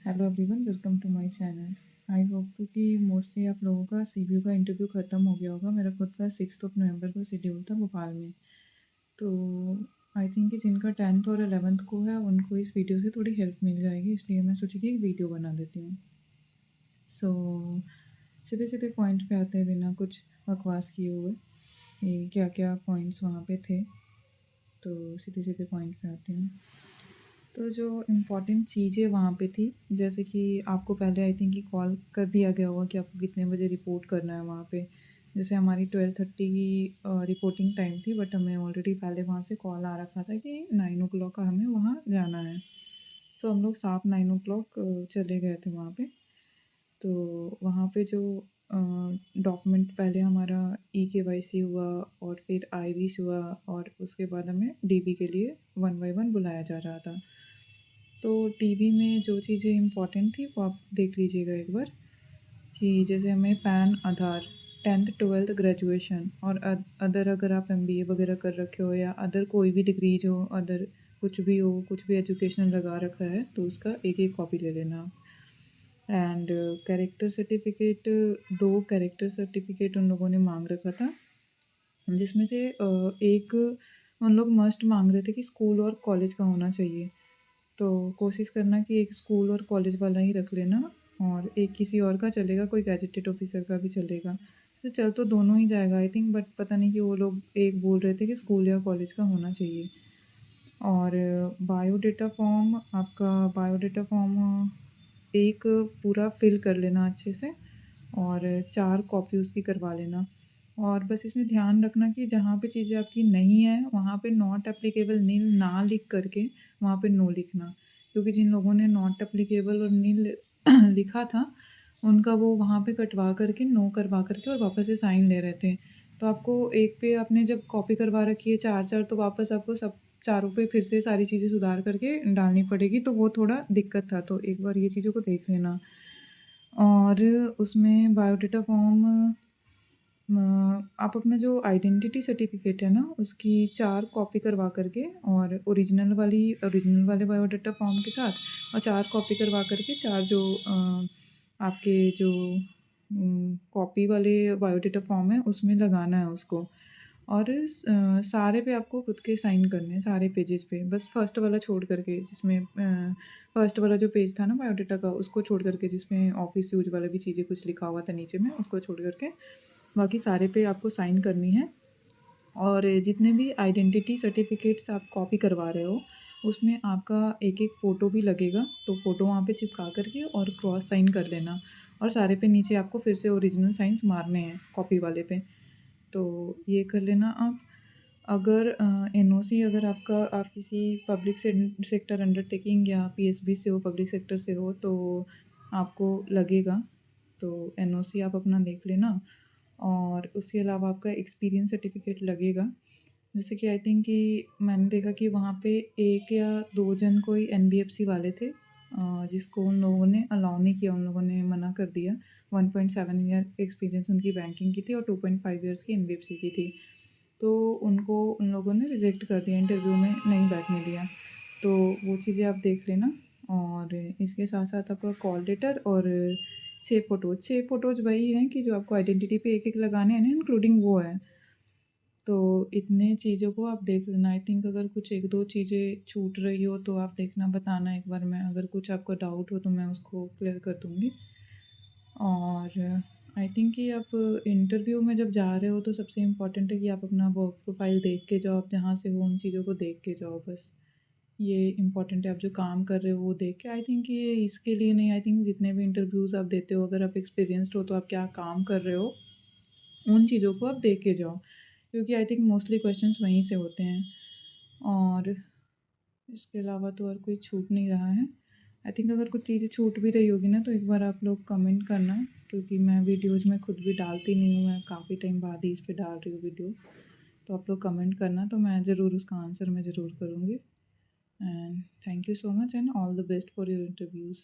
Hello everyone, welcome to my channel. I hope कि mostly आप लोगों का सीबीयू का इंटरव्यू ख़त्म हो गया होगा। मेरा खुद का 6 नवंबर को शेड्यूल था भोपाल में। तो आई थिंक कि जिनका 10th और 11th को है उनको इस वीडियो से थोड़ी हेल्प मिल जाएगी, इसलिए मैं सोची कि एक वीडियो बना देती हूँ। सो सीधे सीधे पॉइंट पे आते हैं बिना कुछ बकवास किए हुए कि क्या क्या पॉइंट्स वहाँ पे थे। तो सीधे सीधे पॉइंट पे आती हूँ। तो जो इम्पोर्टेंट चीज़ें वहाँ पे थी, जैसे कि आपको पहले आई थिंक कि कॉल कर दिया गया होगा कि आपको कितने बजे रिपोर्ट करना है वहाँ पे। जैसे हमारी 12:30 की रिपोर्टिंग टाइम थी, बट हमें ऑलरेडी पहले वहाँ से कॉल आ रखा था कि 9 o'clock का हमें वहाँ जाना है। सो हम लोग शार्प 9 o'clock चले गए थे वहाँ पे। तो वहाँ पे जो डॉक्यूमेंट पहले हमारा ई-केवाईसी हुआ और फिर आईरिश हुआ और उसके बाद हमें डीबी के लिए 1 बाय 1 बुलाया जा रहा था। तो टीवी में जो चीज़ें इम्पोर्टेंट थी वो आप देख लीजिएगा एक बार, कि जैसे हमें पैन, आधार, 10th 12th ग्रेजुएशन और अदर अगर आप एमबीए वगैरह कर रखे हो या अदर कोई भी डिग्री जो अदर कुछ भी हो, कुछ भी एजुकेशनल लगा रखा है तो उसका एक एक कॉपी ले लेना आप। And character certificate, 2 character certificate उन लोगों ने मांग रखा था, जिसमें से एक उन लोग मस्ट मांग रहे थे कि स्कूल और कॉलेज का होना चाहिए। तो कोशिश करना कि एक स्कूल और कॉलेज वाला ही रख लेना और एक किसी और का चलेगा, कोई गैजेटेड ऑफिसर का भी चलेगा। तो चल तो दोनों ही जाएगा आई थिंक, बट पता नहीं कि वो लोग एक बोल रहे थे कि स्कूल या कॉलेज का होना चाहिए। और बायोडेटा फॉर्म, आपका बायोडेटा फॉर्म एक पूरा फिल कर लेना अच्छे से और 4 कॉपी उसकी करवा लेना। और बस इसमें ध्यान रखना कि जहाँ पे चीज़ें आपकी नहीं है वहाँ पे नॉट एप्लीकेबल नील ना लिख करके वहाँ पे नो लिखना, क्योंकि जिन लोगों ने नॉट एप्लीकेबल और नील लिखा था उनका वो वहाँ पे कटवा करके नो करवा करके और वापस से साइन ले रहे थे। तो आपको एक पे आपने जब कॉपी करवा रखी है 4-4, तो वापस आपको सब चारों पे फिर से सारी चीज़ें सुधार करके डालनी पड़ेगी, तो वो थोड़ा दिक्कत था। तो एक बार ये चीज़ों को देख लेना। और उसमें बायोडाटा फॉर्म, आप अपना जो आइडेंटिटी सर्टिफिकेट है ना उसकी 4 कॉपी करवा करके और ओरिजिनल वाले बायोडाटा फॉर्म के साथ और 4 कॉपी करवा करके 4 जो आपके जो कॉपी वाले बायोडाटा फॉर्म है उसमें लगाना है उसको। और सारे पे आपको खुद के साइन करने हैं, सारे पेजेस पे, बस फर्स्ट वाला छोड़ करके जिसमें फर्स्ट वाला जो पेज था ना बायोडाटा का उसको छोड़ करके, जिसमें ऑफिस यूज वाला भी चीज़ें कुछ लिखा हुआ था नीचे में, उसको छोड़ करके बाकी सारे पे आपको साइन करनी है। और जितने भी आइडेंटिटी सर्टिफिकेट्स आप कॉपी करवा रहे हो उसमें आपका एक एक फ़ोटो भी लगेगा, तो फ़ोटो वहाँ पे चिपका करके और क्रॉस साइन कर लेना। और सारे पे नीचे आपको फिर से ओरिजिनल साइंस मारने हैं कॉपी वाले पे। तो ये कर लेना आप। अगर एनओसी, अगर आप किसी पब्लिक सेक्टर अंडरटेकिंग या पीएसबी से हो, पब्लिक सेक्टर से हो, तो आपको लगेगा। तो एनओसी आप अपना देख लेना। और उसके अलावा आपका एक्सपीरियंस सर्टिफिकेट लगेगा। जैसे कि आई थिंक कि मैंने देखा कि वहाँ पे 1 या 2 जन कोई एनबीएफसी वाले थे, जिसको उन लोगों ने अलाउ नहीं किया, उन लोगों ने मना कर दिया। 1.7 ईयर एक्सपीरियंस उनकी बैंकिंग की थी और 2.5 ईयर्स की एनबीएफसी की थी। तो उनको उन लोगों ने रिजेक्ट कर दिया, इंटरव्यू में नहीं बैठने दिया। तो वो चीज़ें आप देख लेना। और इसके साथ साथ आपका कॉल लेटर और 6 फ़ोटोज़ वही हैं कि जो आपको आइडेंटिटी पे एक-एक लगाने हैं ना, इंक्लूडिंग वो है। तो इतने चीज़ों को आप देख लेना। आई थिंक अगर कुछ 1-2 चीज़ें छूट रही हो तो आप देखना, बताना एक बार, मैं अगर कुछ आपको डाउट हो तो मैं उसको क्लियर कर दूँगी। और आई थिंक कि आप इंटरव्यू में जब जा रहे हो तो सबसे इम्पोर्टेंट है कि आप अपना वर्क प्रोफाइल देख के जाओ, आप जहाँ से हो उन चीज़ों को देख के जाओ बस। ये इम्पोर्टेंट है, आप जो काम कर रहे हो वो देख के। आई थिंक ये इसके लिए नहीं, आई थिंक जितने भी इंटरव्यूज़ आप देते हो, अगर आप एक्सपीरियंस्ड हो तो आप क्या काम कर रहे हो उन चीज़ों को आप देख के जाओ, क्योंकि आई थिंक मोस्टली क्वेश्चंस वहीं से होते हैं। और इसके अलावा तो और कोई छूट नहीं रहा है। आई थिंक अगर कुछ चीज़ें छूट भी रही होगी ना तो एक बार आप लोग कमेंट करना, क्योंकि मैं वीडियोज़ में खुद भी डालती नहीं हूँ, मैं काफ़ी टाइम बाद ही इस पे डाल रही हूँ वीडियो। तो आप लोग कमेंट करना, तो मैं ज़रूर उसका आंसर मैं ज़रूर करूँगी। And thank you so much and all the best for your interviews.